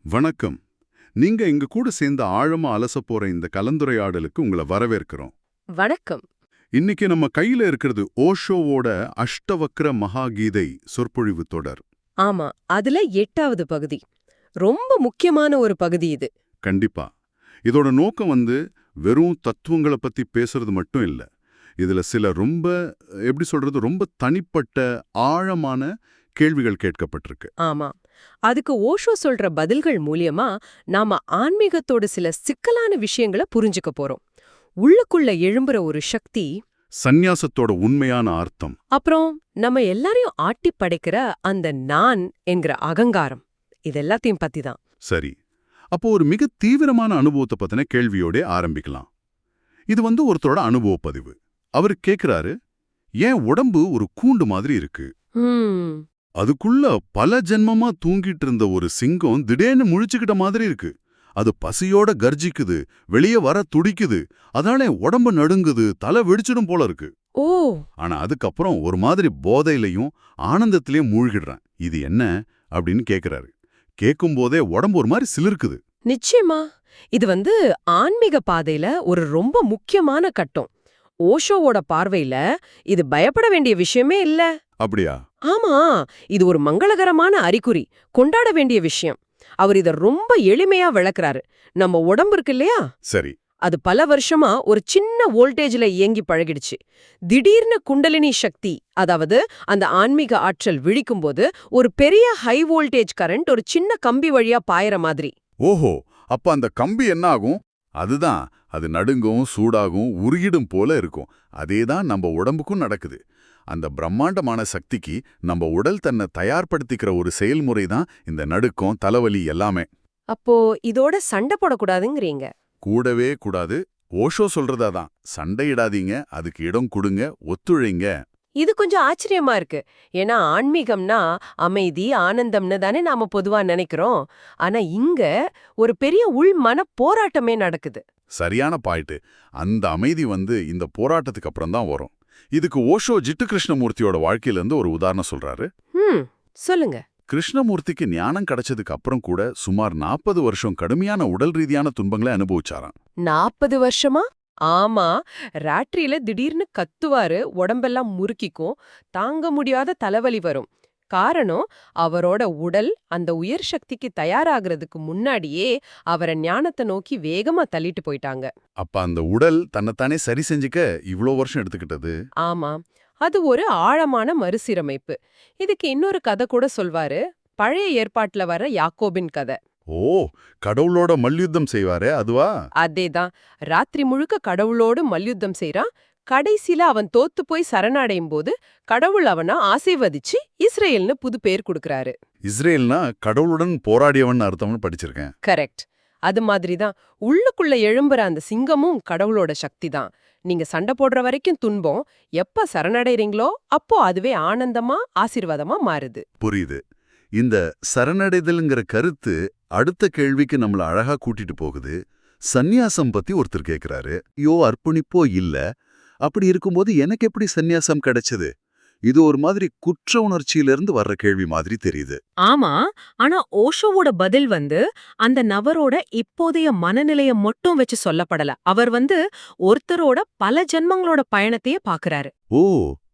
வணக்கம். நீங்க எங்க கூட சேர்ந்து ஆழமா அலசப் போற இந்த கலந்துரையாடலுக்கு உங்களை வரவேற்கிறோம். வணக்கம். இன்னைக்கு நம்ம கையில இருக்கிறது ஓஷோவோட அஷ்டவக்ர மகாகீதை சொற்பொழிவு தொடர். ஆமா, அதுல 8வது பகுதி. ரொம்ப முக்கியமான ஒரு பகுதி இது. கண்டிப்பா. இதோட நோக்கம் வெறும் தத்துவங்களை பத்தி பேசுறது மட்டும் இல்ல. இதுல சில எப்படி சொல்றது, ரொம்ப தனிப்பட்ட ஆழமான கேள்விகள் கேட்கப்பட்டிருக்கு. ஆமா, அதுக்கு ஓஷோ சொல்ற பதில்கள் மூலியமா நாம ஆன்மீகத்தோட சில சிக்கலான விஷயங்களை புரிஞ்சுக்க போறோம். உள்ளுக்குள்ள எழும்புற ஒரு சக்தி, சந்நியாசத்தோட உண்மையான அர்த்தம், அப்புறம் நம்ம எல்லாரையும் ஆட்டி படைக்கிற அந்த நான் என்கிற அகங்காரம், இதெல்லாத்தையும் பத்தி தான். சரி. அப்போ ஒரு மிக தீவிரமான அனுபவத்தை பத்தின கேள்வியோட ஆரம்பிக்கலாம். இது ஒருத்தரோட அனுபவ பதிவு. அவர் கேக்குறாரு, ஏன் உடம்பு ஒரு கூண்டு மாதிரி இருக்கு? அதுக்குள்ள பல ஜென்மமா தூங்கிட்டு இருந்த ஒரு சிங்கம் திடீர்னு முழிச்சுக்கிட்ட மாதிரி இருக்கு. அது பசியோட கர்ஜிக்குது, வெளியே வர துடிக்குது, அதனால உடம்பு நடுங்குது, தலை வெடிச்சிடும் போல இருக்கு. ஓ! ஆனா அதுக்கப்புறம் ஒரு மாதிரி போதையிலையும் ஆனந்தத்திலையும் மூழ்கிடுறேன். இது என்ன அப்படின்னு கேக்குறாரு. கேட்கும்போதே உடம்பு ஒரு மாதிரி சிலிர்க்குது. நிச்சயமா, இது ஆன்மீக பாதையில ஒரு ரொம்ப முக்கியமான கட்டம். ஓஷோவோட பார்வையில இது பயப்பட வேண்டிய விஷயமே இல்ல. அப்படியா? ஆமா, இது ஒரு மங்களகரமான அறிகுறி, கொண்டாட வேண்டிய விஷயம். அவர் இத ரொம்ப எளிமையா விளக்குறாரு. நம்ம உடம்பு இருக்கு இல்லையா, சரி, அது பல வருஷமா ஒரு சின்ன வோல்டேஜ்ல இயங்கி பழகிடுச்சு. திடீர்னு குண்டலினி சக்தி, அதாவது அந்த ஆன்மீக ஆற்றல் விழிக்கும்போது ஒரு பெரிய ஹை வோல்டேஜ் கரண்ட் ஒரு சின்ன கம்பி வழியா பாயற மாதிரி. ஓஹோ, அப்ப அந்த கம்பி என்ன ஆகும்? அதுதான், அது நடுங்கும், சூடாகும், உருகிடும் போல இருக்கும். அதேதான் நம்ம உடம்புக்கும் நடக்குது. அந்த பிரம்மாண்டமான சக்திக்கு நம்ம உடல் தன்னை தயார்படுத்திக்கிற ஒரு செயல்முறை தான் இந்த நடுக்கம், தலைவலி எல்லாமே. அப்போ இதோட சண்டை போடக்கூடாதுங்கிறீங்க? கூடவே கூடாது. ஓஷோ சொல்றதாதான், சண்டையிடாதீங்க, அதுக்கு இடம் கொடுங்க, ஒத்துழைங்க. இது கொஞ்சம் ஆச்சரியமா இருக்கு. ஏன்னா ஆன்மீகம்னா அமைதி, ஆனந்தம்னு தானே நாம பொதுவா நினைக்கிறோம். ஆனா இங்க ஒரு பெரிய உள் மன போராட்டமே நடக்குது. சரியான பாயிண்ட். அந்த அமைதி இந்த போராட்டத்துக்கு அப்புறம் தான் வரும். இதுக்கு ஓஷோ ஜிட்டு கிருஷ்ணமூர்த்தியோட வாழ்க்கையிலிருந்து ஒரு உதாரணம் சொல்றாரு. சொல்லுங்க. கிருஷ்ணமூர்த்திக்கு ஞானம் கிடைச்சதுக்கு அப்புறம் கூட சுமார் 40 வருஷம் கடுமையான உடல் ரீதியான துன்பங்களை அனுபவிச்சாராம். 40 வருஷமா? ஆமா, ராத்திரியில திடீர்னு கத்துவாரு, உடம்பெல்லாம் முறுக்கிக்கும், தாங்க முடியாத தலைவலி வரும். காரணம், அவரோட உடல் அந்த உயர் சக்திக்கு தயாராகிறதுக்கு முன்னாடியே அவரை ஞானத்தை நோக்கி வேகமா தள்ளிட்டு போயிட்டாங்க. அப்ப அந்த உடல் தன்னைத்தானே சரி செஞ்சுக்க இவ்ளோ வருஷம் எடுத்துக்கிட்டது. ஆமா, அது ஒரு ஆழமான மறுசீரமைப்பு. இதுக்கு இன்னொரு கதை கூட சொல்வாரு, பழைய ஏற்பாட்டுல வர யாக்கோபின் கதை. ஓ, கடவுளோட மல்யுத்தம் செய்வாரே அதுவா? அதேதான். ராத்திரி முழுக்க கடவுளோடு மல்யுத்தம் செய்றான். கடைசில அவன் தோத்து போய் சரணடையும் போது கடவுள் அவனை ஆசீர்வதிச்சு இஸ்ரேல்னு புது பேர் கொடுக்கறாரு. இஸ்ரேல்னா கடவுளுடன் போராடியவன் அர்த்தம்னு படிச்சிருக்கேன். கரெக்ட். அது மாதிரி தான் உள்ளுக்குள்ள எழும்புற அந்த சிங்கமும் கடவுளோட சக்தி தான். நீங்க சண்டை போடுற வரைக்கும் துன்பம், எப்ப சரணடைறீங்களோ அப்போ அதுவே ஆனந்தமா, ஆசீர்வாதமா மாறுது. புரியுது. இந்த சரணடைதல்ங்கிற கருத்து அடுத்த கேள்விக்கு நம்மள அழகா கூட்டிட்டு போகுது. சந்நியாசம் பத்தி ஒருத்தர் கேக்குறாரு. அர்ப்பணிப்போ இல்ல, அப்படி இருக்கும்போது எனக்கு எப்படி சந்நியாசம் கிடைச்சது? இது ஒரு மாதிரி குற்ற உணர்ச்சியிலிருந்து வர்ற கேள்வி மாதிரி தெரியுது. ஆமா, ஆனா ஓஷோவோட பதில் அந்த நபரோட இப்போதைய மனநிலைய மட்டும் வச்சு சொல்லப்படல. அவர் ஒருத்தரோட பல ஜென்மங்களோட பயணத்தையே பாக்குறாரு. ஓ,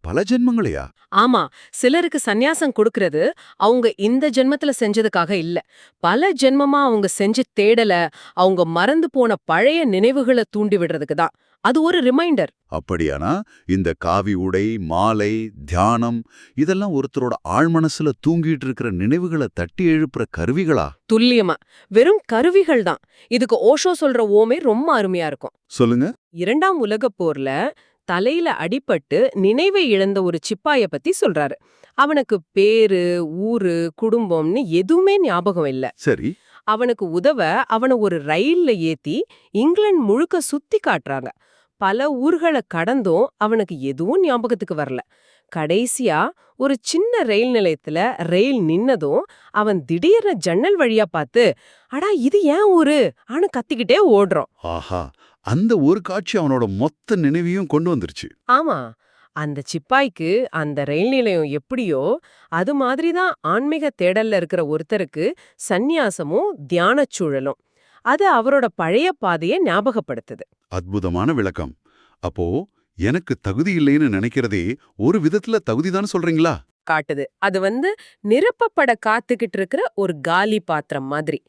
பல ஜென்மங்களையா? ஆமா, சிலருக்கு சந்நியாசம் கொடுக்கறது அவங்க இந்த ஜென்மத்துல செஞ்சதுக்காக இல்ல, பல ஜென்மமா அவங்க செஞ்ச தேடல, அவங்க மறந்து போன பழைய நினைவுகளை தூண்டி விடுறதுக்கு தான். அது ஒரு ரிமைண்டர். அப்படியானா இந்த காவி உடை, மாலை, தியானம் இதெல்லாம் ஒருத்தரோட ஆழ்மனசுல தூங்கிட்டு இருக்கிற நினைவுகளை தட்டி எழுப்புற கருவிகளா? துல்லியமா, வெறும் கருவிகள் தான். இதுக்கு ஓஷோ சொல்ற ஓமை ரொம்ப அருமையா இருக்கும். சொல்லுங்க. 2ஆம் உலகப் போர்ல தலையில அடிபட்டு நினைவை இழந்த ஒரு சிப்பாய பத்தி சொல்றாரு. அவனுக்கு பேரு, ஊரு, குடும்பம்னு எதுவுமே ஞாபகம் இல்ல. சரி. அவனுக்கு உதவ அவனை ஒரு ரயில்ல ஏத்தி இங்கிலாந்து முழுக்க சுத்தி காட்டுறாங்க. பல ஊர்களை கடந்தும் அவனுக்கு எதுவும் ஞாபகத்துக்கு வரல. கடைசியா ஒரு சின்ன ரயில் நிலையத்துல ரயில் நின்னதும் அவன் திடீர்னு ஜன்னல் வழியா பார்த்து, அடா இது ஏன் ஊரு ஆனா கத்திக்கிட்டே ஓடுறான். ஆஹா, அந்த ஒரு காட்சி அவனோட மொத்த நினைவையும் கொண்டு வந்துருச்சு. ஆமா, அந்த சிப்பாய்க்கு அந்த ரயில் நிலையம் எப்படியோ அது மாதிரி தான் ஆன்மீக தேடல்ல இருக்கிற ஒருத்தருக்கு சந்நியாசமும் தியானச் சூழலும். அது அவரோட பழைய பாதையை ஞாபகப்படுத்துது. அற்புதமான விளக்கம். அப்போ எனக்கு தகுதி இல்லைன்னு நினைக்கிறதே ஒரு விதத்துல தகுதிதான் சொல்றீங்களா? காட்டுது. அது நிரப்பப்பட காத்துக்கிட்டு இருக்கிற ஒரு காலி பாத்திரம் மாதிரி.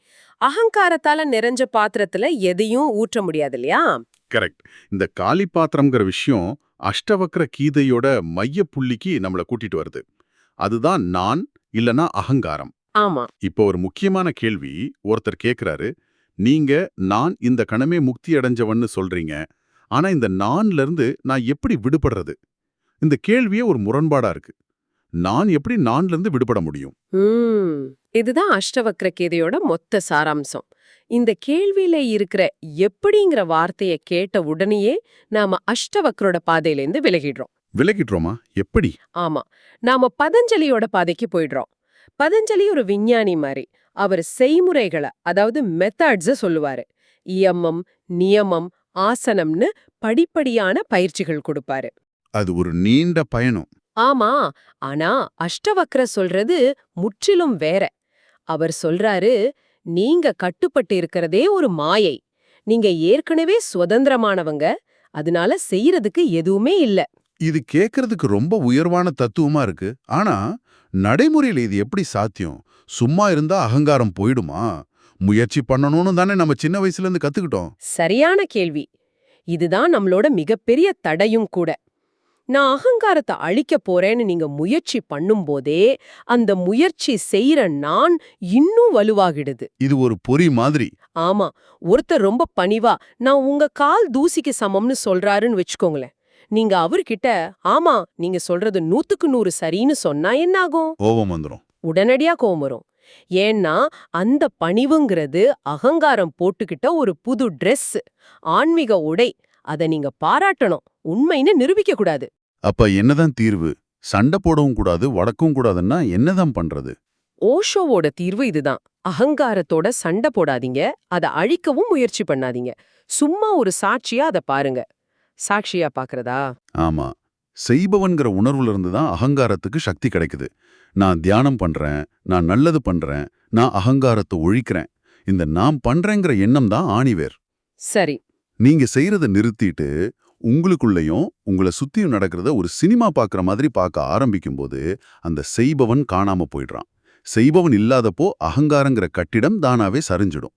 அகங்காரத்தால நிறைஞ்ச பாத்திரத்துல எதையும் ஊற்ற முடியாது இல்லையா? கரெக்ட். இந்த காலி பாத்திரம்ங்கிற விஷயம் அஷ்டவக்ர கீதையோட மைய புள்ளிக்கு நம்மள கூட்டிட்டு வருது. அதுதான் நான் இல்லனா அகங்காரம். ஆமா. இப்போ ஒரு முக்கியமான கேள்வி ஒருத்தர் கேக்குறாரு, நீங்க நான் இந்த கணமே முக்தி அடைஞ்சவன்னு சொல்றீங்க. ஆனா இந்த நான்ல இருந்து நான் எப்படி விடுபடுறது? இந்த கேள்வியே ஒரு முரண்பாடா இருக்கு. நான் எப்படி நான்ல இருந்து விடுபட முடியும்? இதுதான் அஷ்டவக்ர கீதையோட மொத்த சாராம்சம். இந்த கேள்வியில இருக்கிற எப்படிங்கிற வார்த்தைய கேட்ட உடனேயே நாம அஷ்டவக்ரோட பாதையிலேருந்து விலகிடுறோம். விலகிடுறோமா? எப்படி? ஆமா, நாம பதஞ்சலியோட பாதைக்கு போயிடுறோம். பதஞ்சலி ஒரு விஞ்ஞானி மாதிரி. அவர் செய்முறைகளை, அதாவது மெத்தட்ஸ சொல்லுவாரு. இயமம், நியமம், ஆசனம்னு படிப்படியான பயிற்சிகள் கொடுப்பாரு. அது ஒரு நீண்ட பயணம். ஆமா, ஆனா அஷ்டவக்ர சொல்றது முற்றிலும் வேற. அவர் சொல்றாரு, நீங்க கட்டுப்பட்டு இருக்கிறதே ஒரு மாயை. நீங்க ஏற்கனவே சுதந்திரமானவங்க, அதனால செய்யறதுக்கு எதுவுமே இல்ல. இது கேட்கறதுக்கு ரொம்ப உயர்வான தத்துவமா இருக்கு. ஆனா நடைமுறையில இது எப்படி சாத்தியம்? சும்மா இருந்தா அகங்காரம் போயிடுமா? முயற்சி பண்ணணும்னு தானே நம்ம சின்ன வயசுல இருந்து கத்துக்கிட்டோம். சரியான கேள்வி. இதுதான் நம்மளோட மிகப்பெரிய தடையும் கூட. நான் அகங்காரத்தை அழிக்க போறேன்னு நீங்க முயற்சி பண்ணும்போதே அந்த முயற்சி செய்யற நான் இன்னும் வலுவாகிடுது. இது ஒரு பொறி மாதிரி. ஆமா, ஒருத்தர் ரொம்ப பணிவா நான் உங்க கால் தூசிக்கு சமம்னு சொல்றாருன்னு வச்சுக்கோங்களேன். நீங்க அவர்கிட்ட ஆமா நீங்க சொல்றது 100க்கு 100 சரின்னு சொன்னா என்ன ஆகும்? கோபம் வந்துரும். உடனடியா கோவம் வரும். ஏன்னா அந்த பணிவுங்கிறது அகங்காரம் போட்டுக்கிட்ட ஒரு புது ட்ரெஸ், ஆன்மீக உடை. அத நீங்க பாராட்டணும், உண்மைன்னு நிரூபிக்க கூடாது. அப்ப என்னதான் தீர்வு? சண்டை போடவும் கூடாது, வடக்கவும் கூடாதுன்னா என்னதான் பண்றது? ஓஷோவோட தீர்வு இதுதான். அகங்காரத்தோட சண்டை போடாதீங்க, அத அழிக்கவும் முயற்சி பண்ணாதீங்க. சும்மா ஒரு சாட்சியா அத பாருங்க. சாட்சியா பாக்குறதா? ஆமா. செய்பவன்கிற உணர்வுல இருந்து தான் அகங்காரத்துக்கு சக்தி கிடைக்குது. நான் தியானம் பண்றேன், நான் நல்லது பண்றேன், நான் அகங்காரத்தை ஒழிக்கிறேன். இந்த நான் பண்றேங்கிற எண்ணம் தான் ஆணிவேர். சரி. நீங்க செய்யறத நிறுத்திட்டு உங்களுக்குள்ளயும் உங்களை சுத்தியும் நடக்கிறத ஒரு சினிமா பார்க்குற மாதிரி பார்க்க ஆரம்பிக்கும்போது அந்த செய்பவன் காணாம போயிடுறான். செய்பவன் இல்லாதப்போ அகங்காரங்கிற கட்டிடம் தானாவே சரிஞ்சிடும்.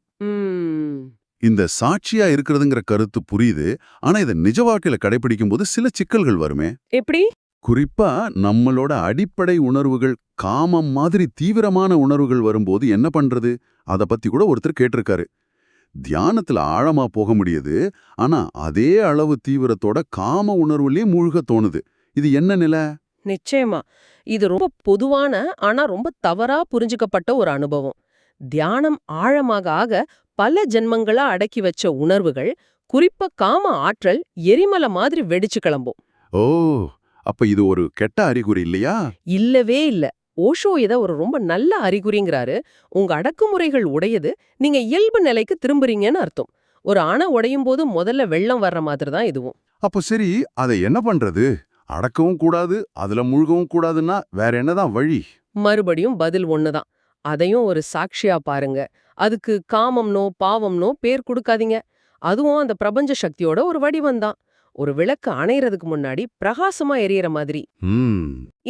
இந்த சாட்சியா இருக்கிறதுங்கிற கருத்து புரியுது. ஆனா இதை நிஜ வாழ்க்கையில கடைபிடிக்கும் போது சில சிக்கல்கள் வருமே. எப்படி? குறிப்பா நம்மளோட அடிப்படை உணர்வுகள் காமம் மாதிரி தீவிரமான உணர்வுகள் வரும்போது என்ன பண்றது? அத பத்தி கூட ஒருத்தர் கேட்டிருக்காரு. தியானத்துல ஆழமா போக முடியுது. ஆனா அதே அளவு தீவிரத்தோட காம உணர்வுலயே மூழ்க தோணுது. இது என்ன நிலை? நிச்சயமா. இது ரொம்ப பொதுவான ஆனா ரொம்ப தவறா புரிஞ்சுக்கப்பட்ட ஒரு அனுபவம். தியானம் ஆழமாக ஆக பல ஜென்மங்களா அடக்கி வச்ச உணர்வுகள், குறிப்பா காம ஆற்றல் எரிமலை மாதிரி வெடிச்சு கிளம்பும். ஓ, அப்ப இது ஒரு கெட்ட அறிகுறி இல்லையா? இல்லவே இல்ல. ஓஷோ இத ஒரு ரொம்ப நல்ல அறிகுறிங்கிறாரு. உங்க அடக்குமுறைகள் உடையது, நீங்க இயல்பு நிலைக்கு திரும்புறீங்கன்னு அர்த்தம். ஒரு அணை உடையும் போது முதல்ல வெள்ளம் வர்ற மாதிரி தான் இதுவும். அப்போ சரி, அதை என்ன பண்றது? அடக்கவும் கூடாது, அதுல மூழ்கவும் கூடாதுன்னா வேற என்னதான் வழி? மறுபடியும் பதில் ஒண்ணுதான். அதையும் ஒரு சாட்சியா பாருங்க. அதுக்கு காமம்னோ பாவம்னோ பேர் கொடுக்காதீங்க. அதுவும் அந்த பிரபஞ்ச சக்தியோட ஒரு வடிவம்தான். ஒரு விளக்கு அணையறதுக்கு முன்னாடி பிரகாசமா எரியற மாதிரி.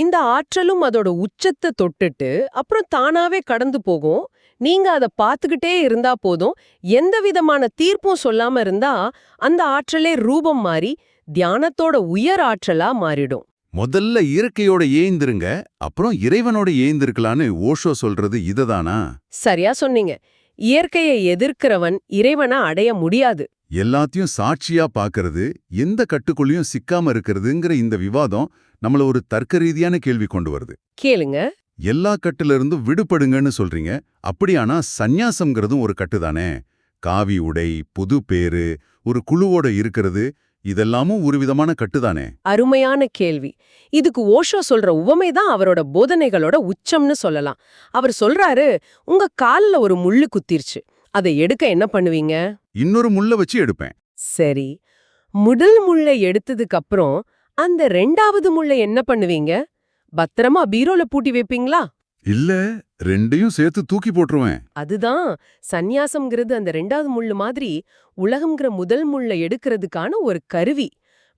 இந்த ஆற்றலும் அதோட உச்சத்தை தொட்டுட்டு அப்புறம் தானாவே கடந்து போகும். நீங்க அத பாத்துக்கிட்டே இருந்தா போதும். எந்த விதமான தீர்ப்பும் சொல்லாம இருந்தா அந்த ஆற்றலே ரூபம் மாறி தியானத்தோட உயர் ஆற்றலா மாறிடும். முதல்ல இயற்கையோட ஏய்ந்திருங்க, அப்புறம் இறைவனோட ஏய்ந்திருக்கலான்னு ஓஷோ சொல்றது இததானா? சரியா சொன்னீங்க. இயற்கையை எதிர்க்கிறவன் இறைவனை அடைய முடியாது. எல்லாத்தையும் சாட்சியா பாக்குறது, எந்த கட்டுக்குள்ளயும் சிக்காம இருக்கிறதுங்கிற இந்த விவாதம் நம்மள ஒரு தர்க்க ரீதியான கேள்வி கொண்டு வருது. கேளுங்க. எல்லா கட்டுல இருந்தும் விடுபடுங்கன்னு சொல்றீங்க. அப்படியானா சந்நியாசம்ங்கிறதும் ஒரு கட்டுதானே? காவி உடை, புது பேரு, ஒரு குழுவோட இருக்கிறது, இதெல்லாமும் ஒரு விதமான கட்டுதானே? அருமையான கேள்வி. இதுக்கு ஓஷோ சொல்ற உவமைதான் அவரோட போதனைகளோட உச்சம்னு சொல்லலாம். அவர் சொல்றாரு, உங்க கால்ல ஒரு முள்ளு குத்திருச்சு. அதை எடுக்க என்ன பண்ணுவீங்க? இன்னொரு முள்ள வச்சு எடுப்பேன். சரி. முதல் முள்ளை எடுத்ததுக்கு அப்புறம் அந்த 2வது முள்ள என்ன பண்ணுவீங்க? பத்திரமா பீரோல பூட்டி வைப்பீங்களா? இல்ல, ரெண்டையும் சேர்த்து தூக்கி போட்டுருவேன். அதுதான் சந்நியாசம்ங்கிறது அந்த 2வது முள்ளு மாதிரி உலகம்ங்கிற முதல் முள்ள எடுக்கிறதுக்கான ஒரு கருவி.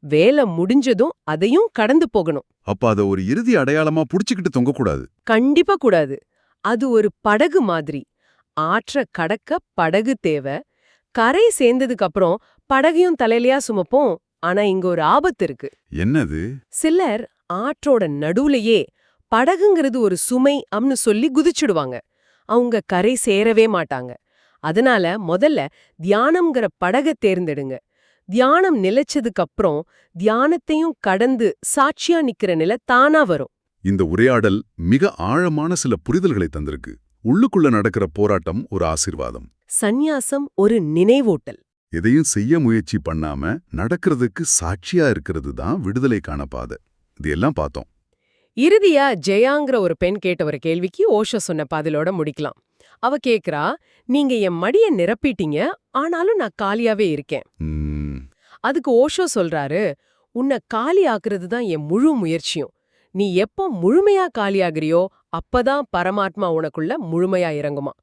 வேலை முடிஞ்சதும் அதையும் கடந்து போகணும். அப்ப அத ஒரு இறுதி அடையாளமா புடிச்சுக்கிட்டு தொங்கக்கூடாது. கண்டிப்பா கூடாது. அது ஒரு படகு மாதிரி. ஆற்ற கடக்க படகு தேவை. கரை சேர்ந்ததுக்கு அப்புறம் படகையும் தலையிலயா சுமப்போம். ஆனா இங்க ஒரு ஆபத்து இருக்கு. என்னது? சிலர் ஆற்றோட நடுவுலயே படகுங்கிறது ஒரு சுமை அம்னு சொல்லி குதிச்சுடுவாங்க. அவங்க கரை சேரவே மாட்டாங்க. அதனால முதல்ல தியானம்ங்கிற படகை தேர்ந்தெடுங்க. தியானம் நிலைச்சதுக்கு அப்புறம் தியானத்தையும் கடந்து சாட்சியா நிக்கிற நிலை தானா வரும். இந்த உரையாடல் மிக ஆழமான சில புரிதல்களை தந்திருக்கு. உள்ளுக்குள்ள நடக்கிற போராட்டம் ஒரு ஆசீர்வாதம். சந்நியாசம் ஒரு நினைவூட்டல். எதையும் செய்ய முயற்சி பண்ணாம நடக்கிறதுக்கு சாட்சியா இருக்கிறது தான் விடுதலைக்கான பாதை. இது எல்லாம் பார்த்தோம். இறுதியா ஜெயாங்கிற ஒரு பெண் கேட்ட ஒரு கேள்விக்கு ஓஷோ சொன்ன பதிலோட முடிக்கலாம். அவ கேக்குறா, நீங்க என் மடிய நிரப்பிட்டீங்க, ஆனாலும் நான் காலியாவே இருக்கேன். ம், அதுக்கு ஓஷோ சொல்றாரு, உன்னை காலி ஆக்குறது தான் என் முழு முயற்சியும். நீ எப்போ முழுமையா காலியாகிறியோ அப்பதான் பரமாத்மா உனக்குள்ள முழுமையா இறங்குமா.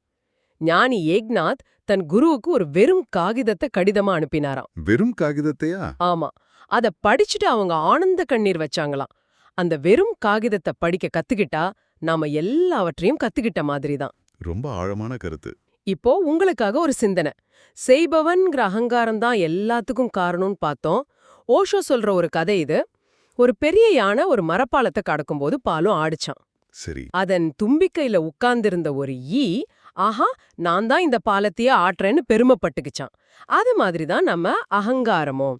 ஞானி ஏக்நாத் தன் குருவுக்கு ஒரு வெறும் காகிதத்தை கடிதமா அனுப்பினாராம். வெறும் காகிதத்தையா? ஆமா. அத படிச்சுட்டு அவங்க ஆனந்த கண்ணீர் வச்சாங்களாம். அந்த வெறும் காகிதத்தை படிக்க கத்துக்கிட்டா நாம எல்லாவற்றையும் கத்துக்கிட்ட மாதிரி தான். ரொம்ப ஆழமான கருத்து. இப்போ உங்களுக்காக ஒரு சிந்தனை. செய்பவன்கிற அகங்காரம் தான் எல்லாத்துக்கும் காரணம்னு பார்த்தோம். ஓஷோ சொல்ற ஒரு கதை இது. ஒரு பெரிய யானை ஒரு மரப்பாலத்தை கடக்கும்போது பாலும் ஆடிச்சான். சரி. அதன் தும்பிக்கையில உட்கார்ந்திருந்த ஒரு ஈ, ஆஹா நான் தான் இந்த பாலத்தையே ஆட்டுறேன்னு பெருமைப்பட்டுக்குச்சான். அது மாதிரி தான் நம்ம அகங்காரமோ.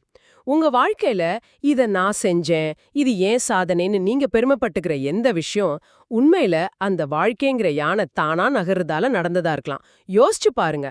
உங்க வாழ்க்கையில இத நான் செஞ்சேன், இது ஏன் சாதனைன்னு நீங்க பெருமைப்பட்டுக்கிற எந்த விஷயம் உண்மையில அந்த வாழ்க்கைங்கிற யானை தானா நகர்றதால நடந்ததா இருக்கலாம். யோசிச்சு பாருங்க.